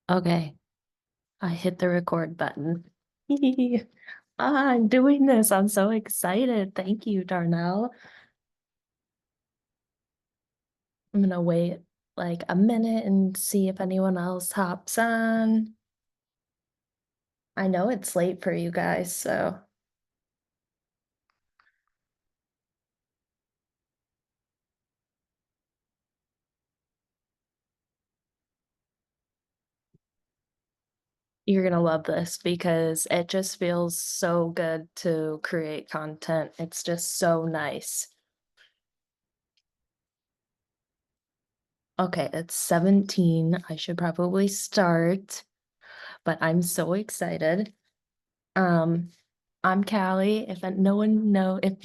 Okay, I hit the record button. I'm doing this. I'm so excited. Thank you, Darnell. I'm gonna wait like a minute and see if anyone else hops on. I know it's late for you guys, so you're gonna love this because it just feels so good to create content. It's just so nice. Okay, it's 17. I should probably start, but I'm so excited. Um, I'm Callie. If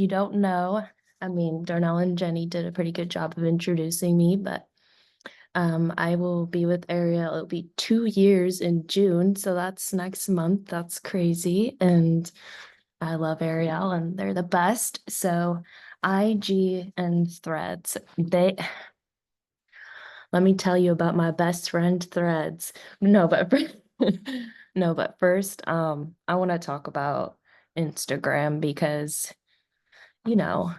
you don't know, I mean, Darnell and Jenny did a pretty good job of introducing me, but I will be with Ariel. It'll be 2 years in June, so that's next month. That's crazy. And I love Ariel and they're the best. So IG and Threads, let me tell you about my best friend Threads. No, but no, but first, I want to talk about Instagram because, you know,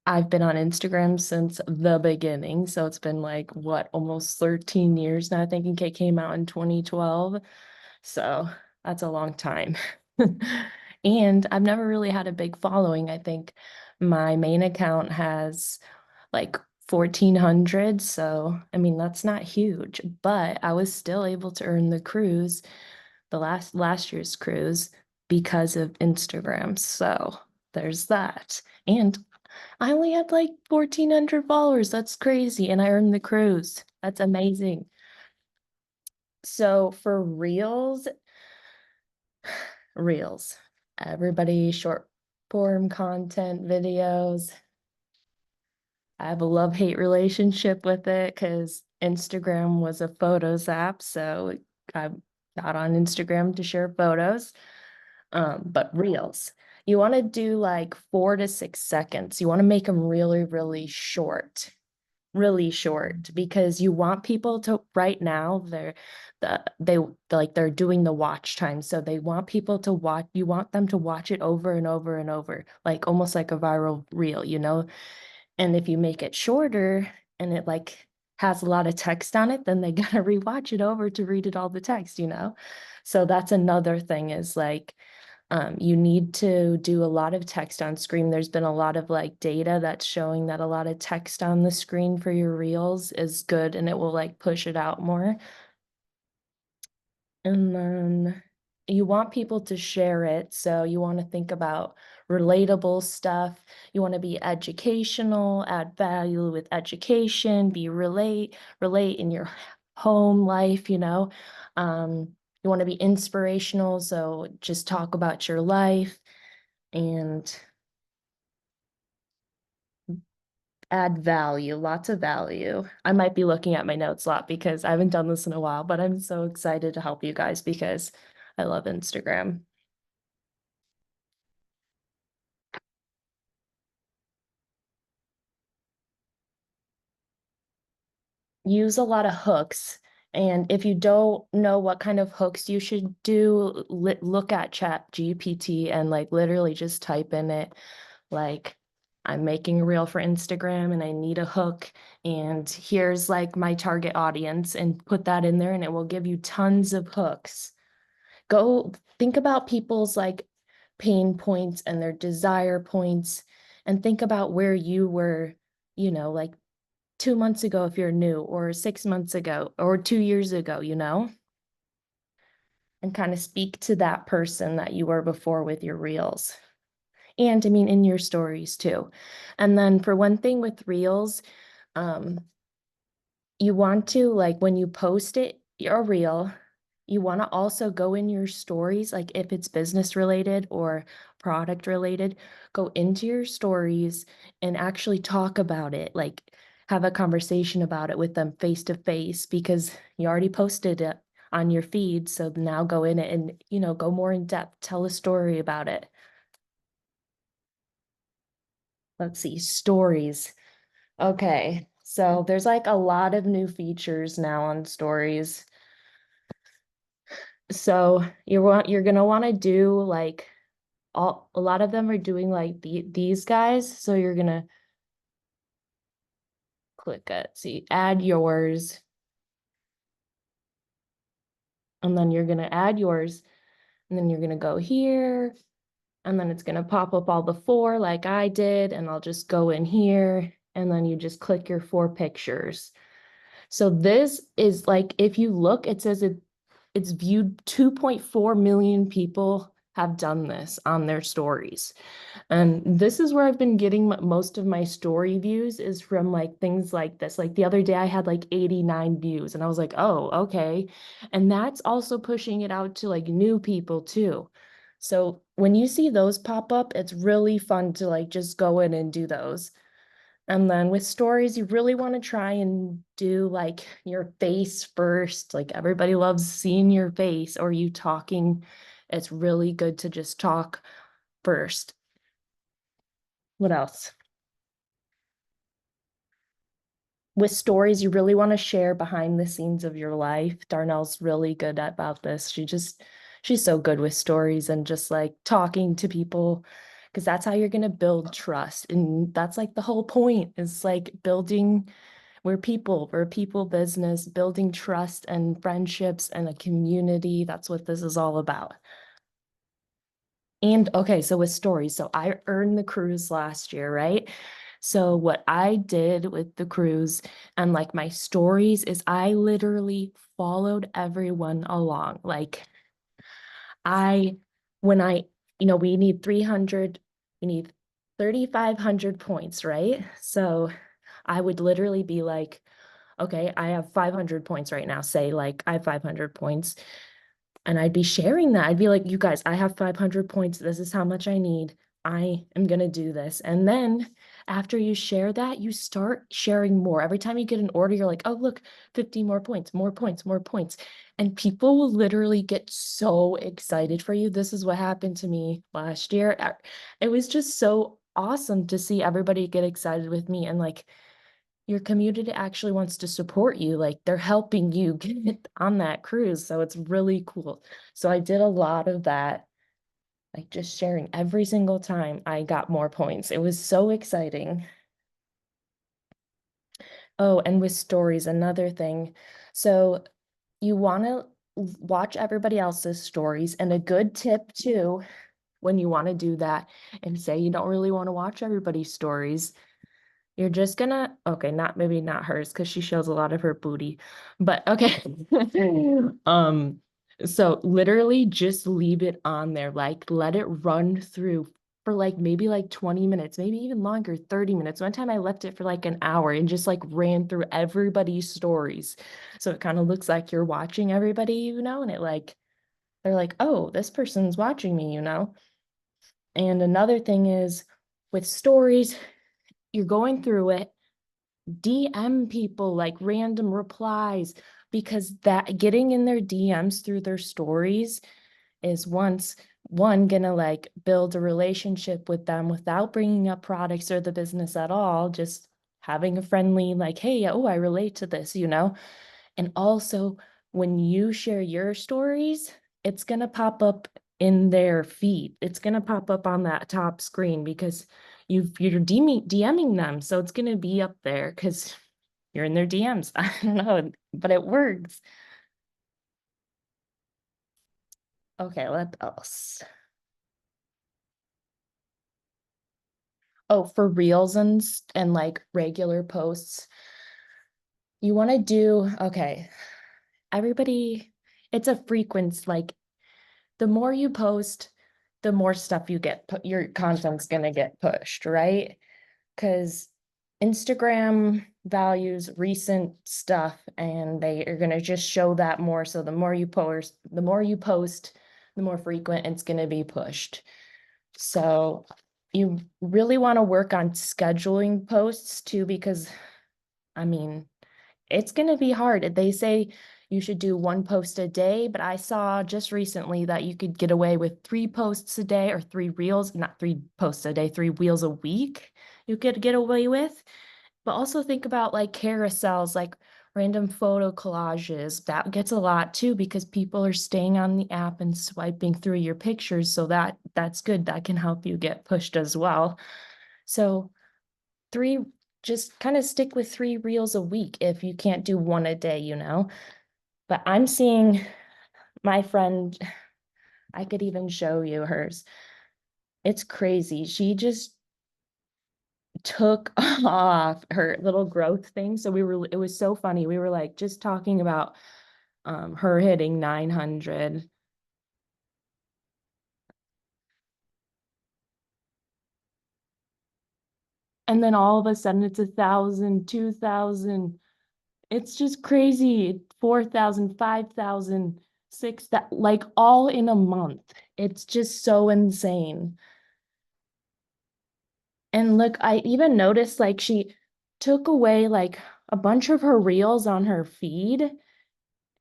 I've been on Instagram since the beginning. So it's been like what, almost 13 years now. I think it came out in 2012. So that's a long time. And I've never really had a big following. I think my main account has like 1,400. So, I mean, that's not huge, but I was still able to earn the cruise, the last year's cruise because of Instagram. So there's that. And I only had like 1,400 followers. That's crazy. And I earned the cruise. That's amazing. So for reels, everybody short form content videos. I have a love-hate relationship with it because Instagram was a photos app. So I got on Instagram to share photos. But reels, you want to do like 4 to 6 seconds. You want to make them really, really short because you want people to right now they like they're doing the watch time. So they want people to watch, you want them to watch it over and over and over, like almost like a viral reel. And if you make it shorter and it like has a lot of text on it, then they gotta rewatch it over to read it all the text. So that's another thing is like you need to do a lot of text on screen. There's been a lot of like data that's showing that a lot of text on the screen for your reels is good and it will like push it out more. And then you want people to share it. So you want to think about relatable stuff. You want to be educational, add value with education, relate in your home life. You want to be inspirational. So just talk about your life and add value, lots of value. I might be looking at my notes a lot because I haven't done this in a while, but I'm so excited to help you guys because I love Instagram. Use a lot of hooks. And if you don't know what kind of hooks you should do, look at Chat GPT and like literally just type in it like I'm making a reel for Instagram and I need a hook and here's like my target audience and put that in there and it will give you tons of hooks. Go think about people's like pain points and their desire points and think about where you were, like 2 months ago if you're new, or 6 months ago, or 2 years ago, and kind of speak to that person that you were before with your reels. And I mean, in your stories too. And then for one thing with reels, um, you want to like when you post it, your reel, you want to also go in your stories, like if it's business related or product related, go into your stories and actually talk about it, like have a conversation about it with them face to face because you already posted it on your feed. So now go in it and, go more in depth, tell a story about it. Let's see, stories. Okay. So there's like a lot of new features now on stories. So you're gonna want to do like a lot of them are doing like these guys. So you're gonna click it, see, add yours, and then you're gonna add yours, and then you're gonna go here, and then it's gonna pop up all the four like I did, and I'll just go in here, and then you just click your four pictures. So this is like, if you look, it says it's viewed 2.4 million people have done this on their stories. And this is where I've been getting most of my story views is from like things like this. Like the other day I had like 89 views and I was like, oh, okay. And that's also pushing it out to like new people too. So when you see those pop up, it's really fun to like just go in and do those. And then with stories, you really want to try and do like your face first. Like everybody loves seeing your face or you talking. It's really good to just talk first. What else? With stories, you really want to share behind the scenes of your life. Darnell's really good about this. She's so good with stories and just like talking to people because that's how you're going to build trust. And that's like the whole point is like building, we're people business, building trust and friendships and a community. That's what this is all about. And okay, so with stories, so I earned the cruise last year, right? So what I did with the cruise and like my stories is I literally followed everyone along. Like I, when I, we need 300, we need 3,500 points, right? So I would literally be like, okay, I have 500 points right now. Say like I have 500 points. And I'd be sharing that. I'd be like, you guys, I have 500 points. This is how much I need. I am going to do this. And then after you share that, you start sharing more. Every time you get an order, you're like, oh, look, 50 more points, more points, more points. And people will literally get so excited for you. This is what happened to me last year. It was just so awesome to see everybody get excited with me and like your community actually wants to support you. Like they're helping you get on that cruise. So it's really cool. So I did a lot of that, like just sharing every single time I got more points. It was so exciting. Oh, and with stories, another thing. So you want to watch everybody else's stories. And a good tip too, when you want to do that and say you don't really want to watch everybody's stories, you're just gonna, okay, not maybe not hers because she shows a lot of her booty, but okay. Um, so literally just leave it on there, like let it run through for like maybe like 20 minutes, maybe even longer, 30 minutes. One time I left it for like an hour and just like ran through everybody's stories. So it kind of looks like you're watching everybody, and it like they're like, oh, this person's watching me, And another thing is with stories, you're going through it, DM people like random replies because that getting in their DMs through their stories is one gonna like build a relationship with them without bringing up products or the business at all, just having a friendly like, hey, oh, I relate to this. And also, when you share your stories, it's going to pop up in their feed. It's going to pop up on that top screen because you're DMing them. So it's going to be up there because you're in their DMs. I don't know, but it works. Okay, what else? Oh, for reels and like regular posts, you want to do, okay, everybody, it's a frequency, like the more you post, the more stuff you get, your content's gonna get pushed, right? Because Instagram values recent stuff and they are gonna just show that more. So the more you post, the more frequent it's gonna be pushed. So you really want to work on scheduling posts too, because I mean, it's going to be hard. They say you should do one post a day, but I saw just recently that you could get away with 3 posts a day or 3 reels, not 3 posts a day, 3 reels a week you could get away with. But also think about like carousels, like random photo collages. That gets a lot too because people are staying on the app and swiping through your pictures. So that's good. That can help you get pushed as well. So three, just kind of stick with 3 reels a week if you can't do one a day, you know. But I'm seeing my friend, I could even show you hers. It's crazy. She just took off her little growth thing. So it was so funny. We were like just talking about her hitting 900. And then all of a sudden it's 1,000, 2,000. It's just crazy. 4,000, 5,000, 6, that like all in a month. It's just so insane. And look, I even noticed like she took away like a bunch of her reels on her feed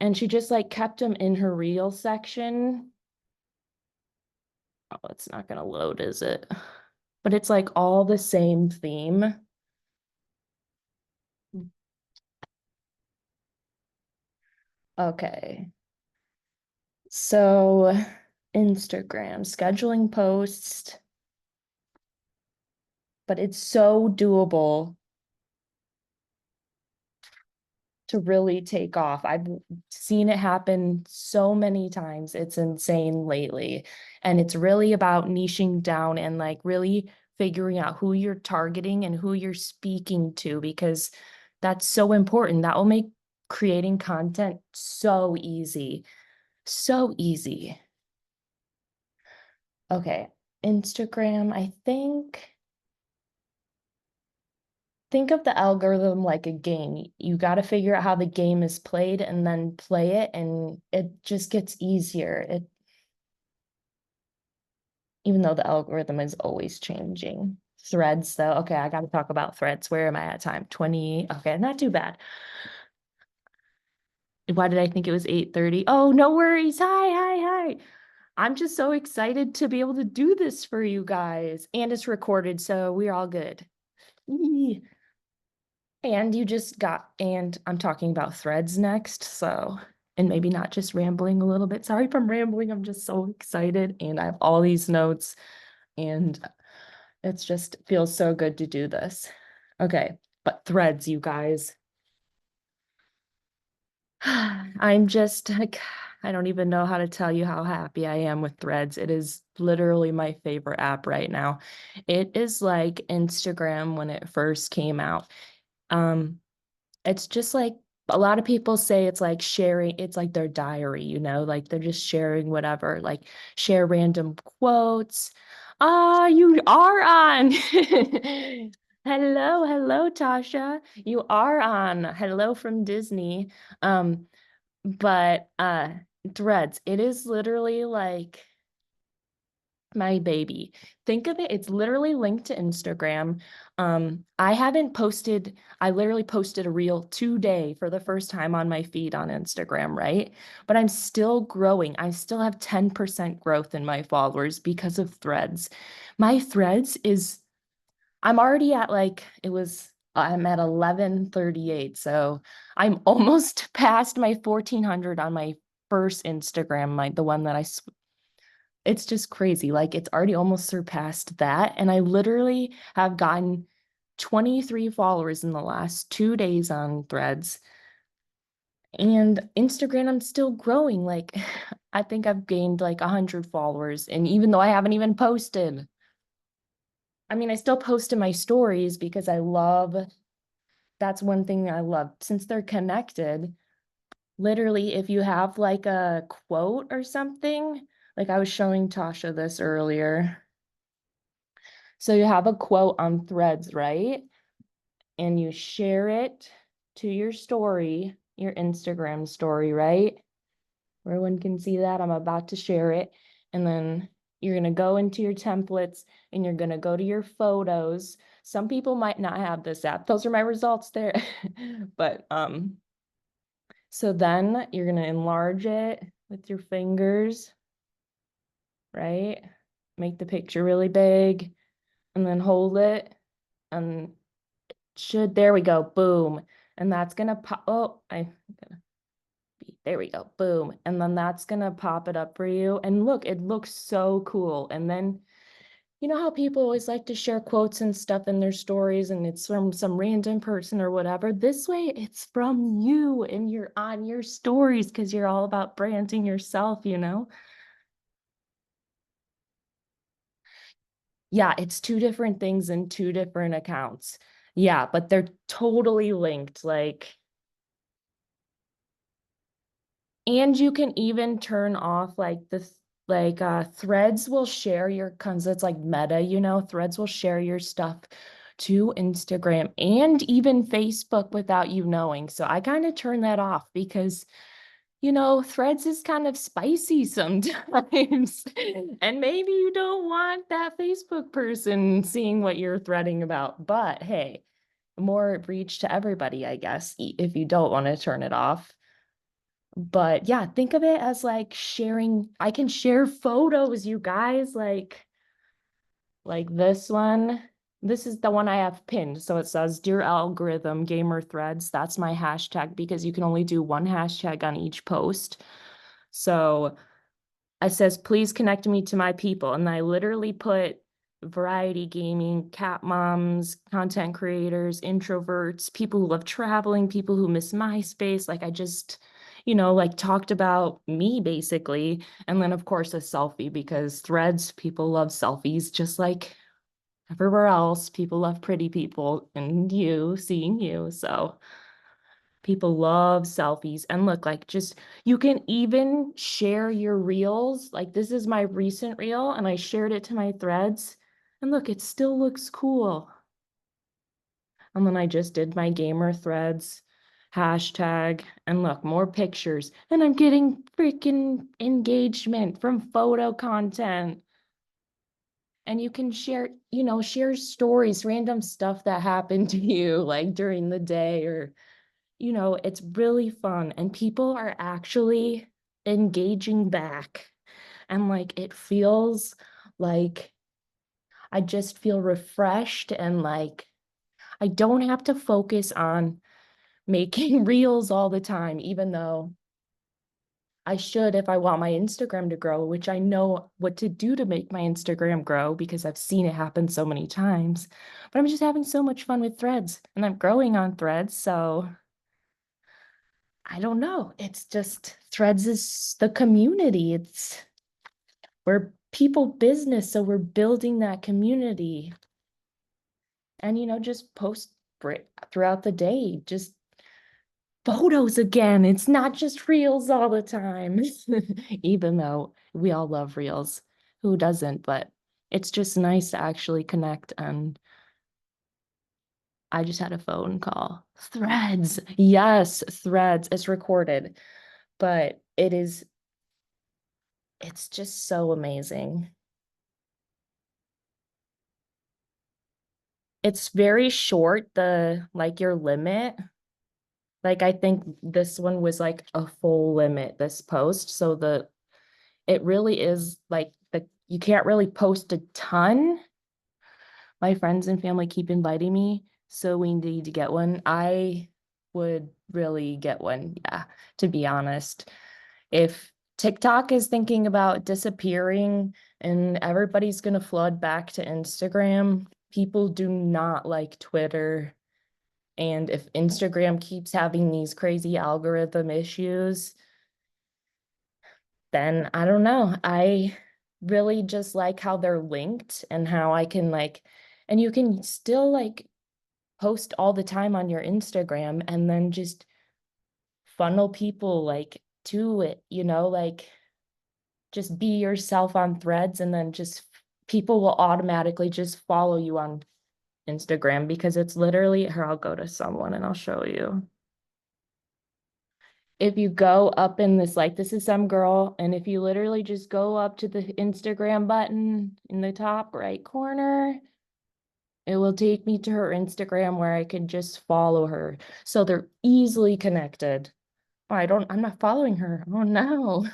and she just like kept them in her reel section. Oh, it's not gonna load, is it? But it's like all the same theme. Okay. So Instagram, scheduling posts, but it's so doable to really take off. I've seen it happen so many times. It's insane lately. And it's really about niching down and like really figuring out who you're targeting and who you're speaking to because that's so important. That will make creating content so easy. So easy. Okay. Instagram, I think of the algorithm like a game. You got to figure out how the game is played and then play it, and it just gets easier. Even though the algorithm is always changing. Threads, though. Okay, I got to talk about threads. Where am I at time? 20. Okay, not too bad. Why did I think it was 8:30? Oh, no worries. Hi, hi, hi. I'm just so excited to be able to do this for you guys. And it's recorded, so we're all good. Yee. And I'm talking about threads next. So, and maybe not just rambling a little bit. Sorry if I'm rambling. I'm just so excited. And I have all these notes, and it's just feels so good to do this. Okay, but threads, you guys. I'm just like, I don't even know how to tell you how happy I am with Threads. It is literally my favorite app right now. It is like Instagram when it first came out. Um, it's just like a lot of people say it's like sharing, it's like their diary, you know, like they're just sharing whatever, like share random quotes. Ah, you are on. Hello, hello, Tasha. You are on. Hello from Disney. But Threads, it is literally like my baby. Think of it, it's literally linked to Instagram. I literally posted a reel today for the first time on my feed on Instagram, right? But I'm still growing. I still have 10% growth in my followers because of Threads. My Threads is I'm already at like I'm at 1138. So I'm almost past my 1400 on my first Instagram, like the one that it's just crazy. Like it's already almost surpassed that. And I literally have gotten 23 followers in the last 2 days on Threads. And Instagram, I'm still growing. Like I think I've gained like 100 followers. And even though I haven't even posted, I mean, I still post in my stories because that's one thing I love. Since they're connected, literally, if you have like a quote or something, like I was showing Tasha this earlier. So you have a quote on Threads, right? And you share it to your story, your Instagram story, right? Everyone can see that. I'm about to share it. And then you're going to go into your templates and you're going to go to your photos. Some people might not have this app. Those are my results there. But so then you're going to enlarge it with your fingers, right? Make the picture really big and then hold it. And should, there we go, boom. And that's gonna pop, oh, there we go, boom. And then that's gonna pop it up for you. And look, it looks so cool. And then, you know how people always like to share quotes and stuff in their stories and it's from some random person or whatever? This way, it's from you and you're on your stories because you're all about branding yourself, you know? Yeah, it's two different things in two different accounts. Yeah, but they're totally linked. And you can even turn off like threads will share your cause it's like meta, you know, threads will share your stuff to Instagram and even Facebook without you knowing. So I kind of turn that off because you know, threads is kind of spicy sometimes. And maybe you don't want that Facebook person seeing what you're threading about. But hey, more reach to everybody, I guess, if you don't want to turn it off. But yeah, think of it as like sharing. I can share photos, you guys, like this one. This is the one I have pinned. So it says, Dear Algorithm Gamer Threads. That's my hashtag because you can only do one hashtag on each post. So it says, please connect me to my people. And I literally put variety gaming, cat moms, content creators, introverts, people who love traveling, people who miss MySpace. Like I just, you know, like talked about me basically. And then of course a selfie because threads, people love selfies, just like everywhere else. People love pretty people and you seeing you. So people love selfies. And look, like just you can even share your reels. Like this is my recent reel and I shared it to my threads. And look, it still looks cool. And then I just did my gamer threads hashtag and look, more pictures. And I'm getting freaking engagement from photo content. And you can share, you know, share stories, random stuff that happened to you like during the day or you know, it's really fun and people are actually engaging back. And like it feels like I just feel refreshed and like I don't have to focus on making reels all the time, even though I should if I want my Instagram to grow, which I know what to do to make my Instagram grow because I've seen it happen so many times. But I'm just having so much fun with threads and I'm growing on threads. So I don't know. It's just Threads is the community. We're people business, so we're building that community. And you know, just post throughout the day, just photos again. It's not just reels all the time. Even though we all love reels. Who doesn't? But it's just nice to actually connect and I just had a phone call. Threads. Yes, Threads. It's recorded, but it's just so amazing. It's very short, the like your limit. Like I think this one was like a full limit, this post. So it really is like the you can't really post a ton. My friends and family keep inviting me, so we need to get one. I would really get one, yeah, to be honest. If TikTok is thinking about disappearing and everybody's going to flood back to Instagram, people do not like Twitter. And if Instagram keeps having these crazy algorithm issues, then I don't know. I really just like how they're linked and how I can and you can still like post all the time on your Instagram and then just funnel people like to it, you know, like just be yourself on threads and then just people will automatically just follow you on Instagram because it's literally here, I'll go to someone and I'll show you. If you go up in this, like this is some girl, and if you literally just go up to the Instagram button in the top right corner, it will take me to her Instagram where I can just follow her. So they're easily connected. Oh, I'm not following her. Oh no.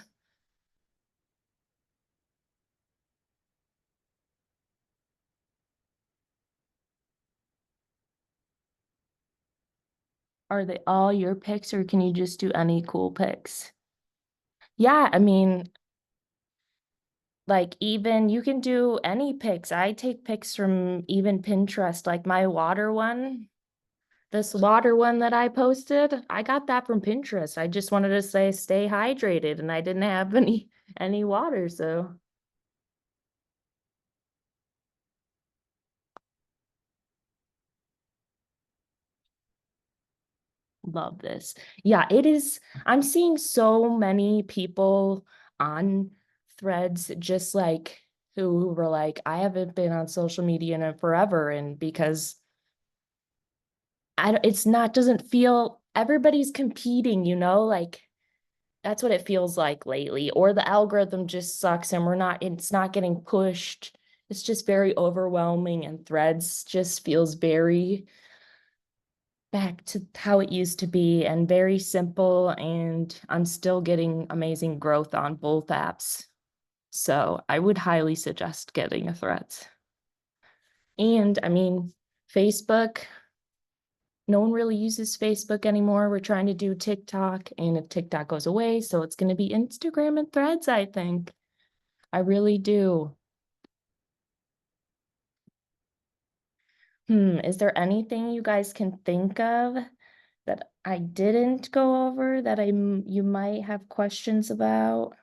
Are they all your picks or can you just do any cool picks? Yeah, I mean, like even you can do any pics. I take pics from even Pinterest, like my water one. This water one that I posted, I got that from Pinterest. I just wanted to say stay hydrated and I didn't have any water, so love this. Yeah, it is. I'm seeing so many people on threads just like who were like, I haven't been on social media in forever, and because it's not doesn't feel everybody's competing, like that's what it feels like lately. Or the algorithm just sucks and it's not getting pushed. It's just very overwhelming and threads just feels very back to how it used to be and very simple. And I'm still getting amazing growth on both apps. So I would highly suggest getting a threads. And I mean, Facebook, no one really uses Facebook anymore. We're trying to do TikTok, and if TikTok goes away, so it's going to be Instagram and Threads, I think. I really do. Is there anything you guys can think of that I didn't go over that you might have questions about?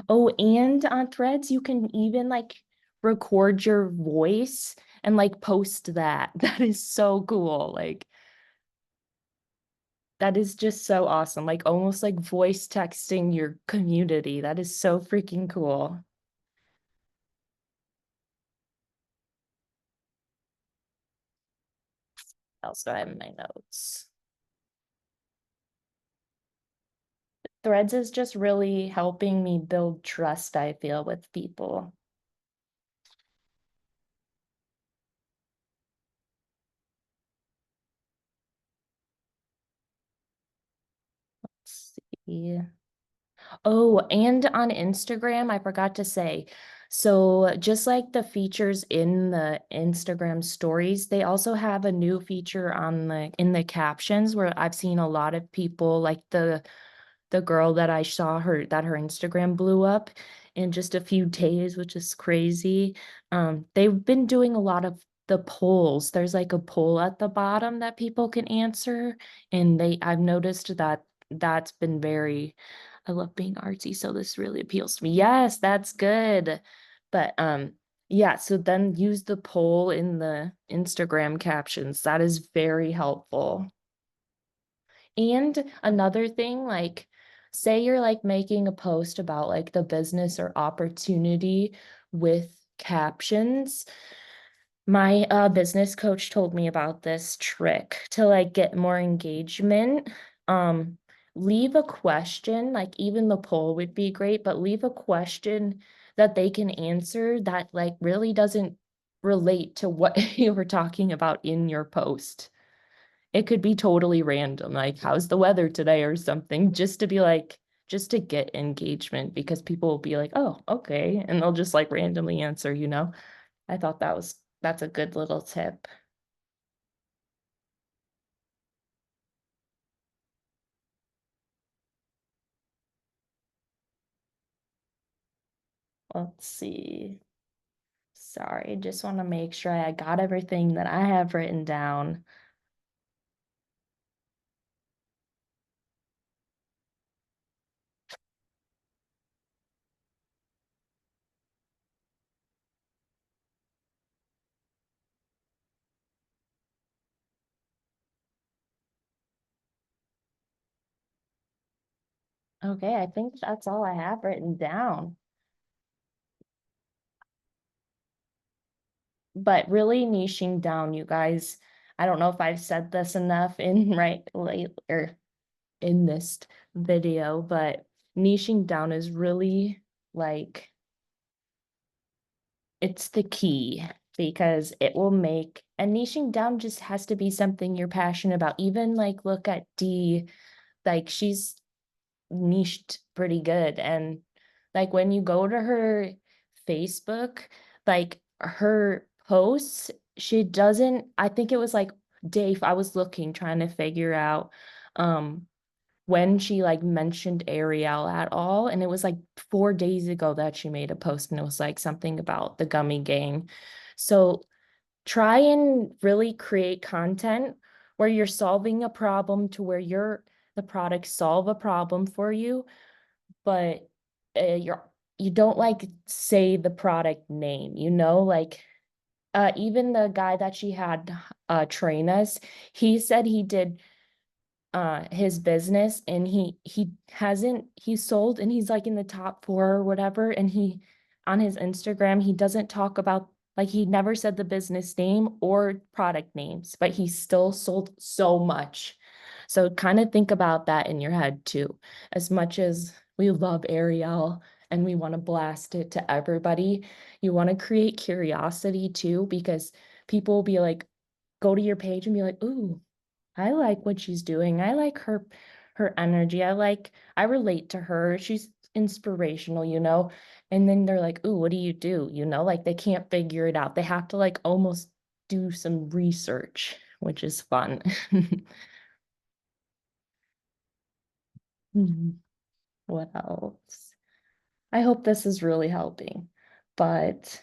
Oh, and on Threads, you can even like record your voice and like post that. That is so cool. Like that is just so awesome. Like almost like voice texting your community. That is so freaking cool. Also, I have in my notes. Threads is just really helping me build trust, I feel, with people. Let's see. Oh, and on Instagram, I forgot to say. So just like the features in the Instagram stories, they also have a new feature on the in the captions where I've seen a lot of people like the girl that I saw her Instagram blew up in just a few days, which is crazy. They've been doing a lot of the polls. There's like a poll at the bottom that people can answer, and I've noticed that that's been very, I love being artsy, so this really appeals to me. Yes, that's good. But yeah, so then use the poll in the Instagram captions. That is very helpful. And another thing, like, say you're like making a post about like the business or opportunity with captions. My business coach told me about this trick to like get more engagement. Um, Leave a question, like even the poll would be great, but leave a question that they can answer that like really doesn't relate to what you were talking about in your post. It could be totally random, like how's the weather today or something, just to be like, just to get engagement because people will be like, oh, okay. And they'll just like randomly answer. I thought that's a good little tip. Let's see. Sorry, just want to make sure I got everything that I have written down. Okay, I think that's all I have written down. But really niching down, you guys. I don't know if I've said this enough in right late or in this video, but niching down is really like it's the key because it will make and niching down just has to be something you're passionate about. Even like look at Dee, like she's niched pretty good. And like when you go to her Facebook, like her posts she doesn't, I think it was like Dave, I was looking, trying to figure out um when she like mentioned Ariel at all. And it was like 4 days ago that she made a post and it was like something about the gummy gang. So try and really create content where you're solving a problem to where the products solve a problem for you, but you don't like say the product name, like even the guy that she had train us, he said he did his business and he sold and he's like in the top four or whatever, and he on his Instagram he doesn't talk about, like, he never said the business name or product names, but he still sold so much. So kind of think about that in your head too. As much as we love Ariel and we want to blast it to everybody, you want to create curiosity too, because people will be like, go to your page and be like, ooh, I like what she's doing. I like her energy. I relate to her. She's inspirational, And then they're like, "Ooh, what do you do?" Like they can't figure it out. They have to like almost do some research, which is fun. Mhm. What else? I hope this is really helping. But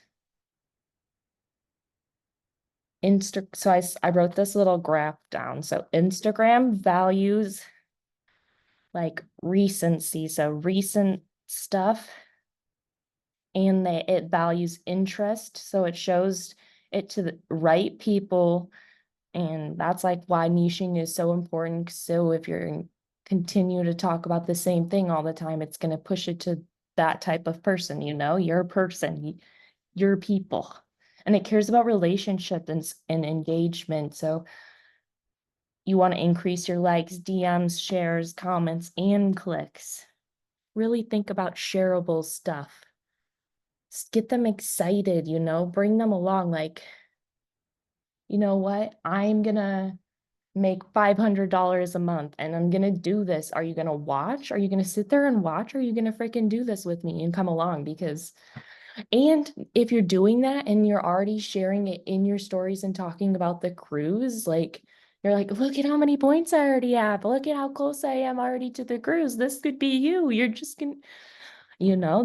I wrote this little graph down. So Instagram values like recency, so recent stuff, and it values interest, so it shows it to the right people, and that's like why niching is so important. So if you're continue to talk about the same thing all the time, it's going to push it to that type of person, your person, your people, and it cares about relationship and engagement. So you want to increase your likes, DMs, shares, comments, and clicks. Really think about shareable stuff. Get them excited, bring them along. Like, you know what? I'm gonna make $500 a month and I'm gonna do this. Are you gonna watch? Are you gonna sit there and watch? Or are you gonna freaking do this with me and come along? And if you're doing that and you're already sharing it in your stories and talking about the cruise, like, you're like, look at how many points I already have. Look at how close I am already to the cruise. This could be you. You're just gonna,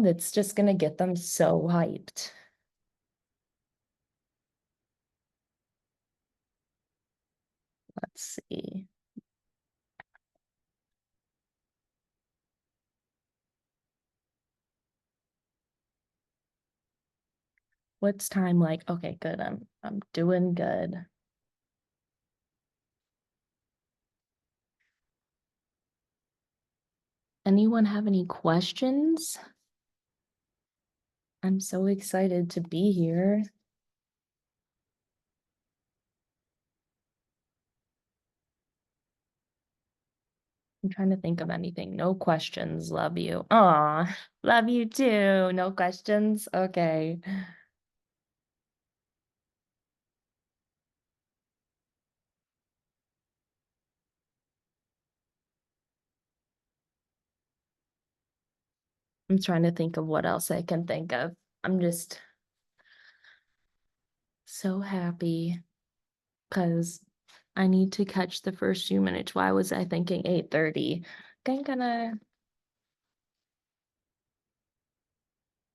that's just gonna get them so hyped. Let's see. What's time like? Okay, good. I'm doing good. Anyone have any questions? I'm so excited to be here. I'm trying to think of anything. No questions. Love you. Aw, love you too. No questions. Okay. I'm trying to think of what else I can think of. I'm just so happy because I need to catch the first few minutes. Why was I thinking 8:30? I'm gonna,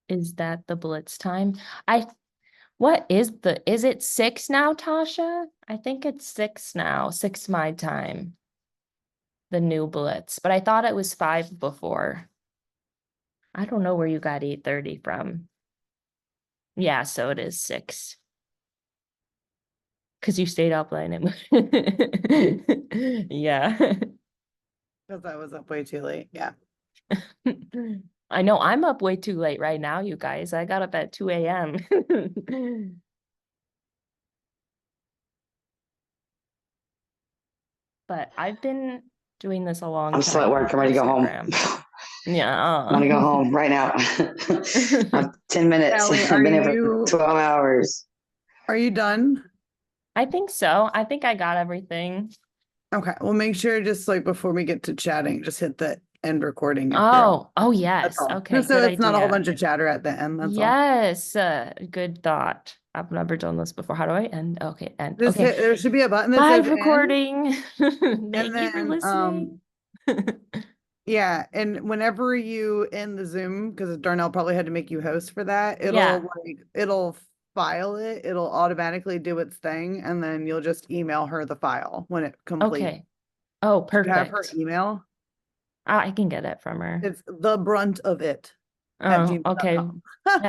is that the blitz time? Is it 6 now, Tasha? I think it's 6 now, 6 my time, the new blitz, but I thought it was 5 before. I don't know where you got 8:30 from. Yeah, so it is 6. Because you stayed up late. Yeah. Because I was up way too late. Yeah. I know I'm up way too late right now, you guys. I got up at 2 a.m. But I've been doing this a long I'm time still at work. on I'm ready to go home. Instagram. Yeah. I want to go home right now. I have 10 minutes. Kallie, I've been here for 12 hours. Are you done? I think so. I think I got everything. Okay. Well, make sure just like before we get to chatting, just hit the end recording. If you're all. Oh That's yes. all. Okay, Just so good it's not a whole idea. bunch of chatter at the end. That's all. Yes, good thought. I've never done this before. How do I end? Okay, end. Just Okay. hit, there should be a button that says Live end, recording. and Thank you for then listening. yeah, and whenever you end the Zoom, because Darnell probably had to make you host for that, Yeah. it'll file it, it'll automatically do its thing, and then you'll just email her the file when it completes. Okay. Oh, Do you have her perfect. email? I can get it from her. It's the brunt of it at Oh, okay. gmail.com.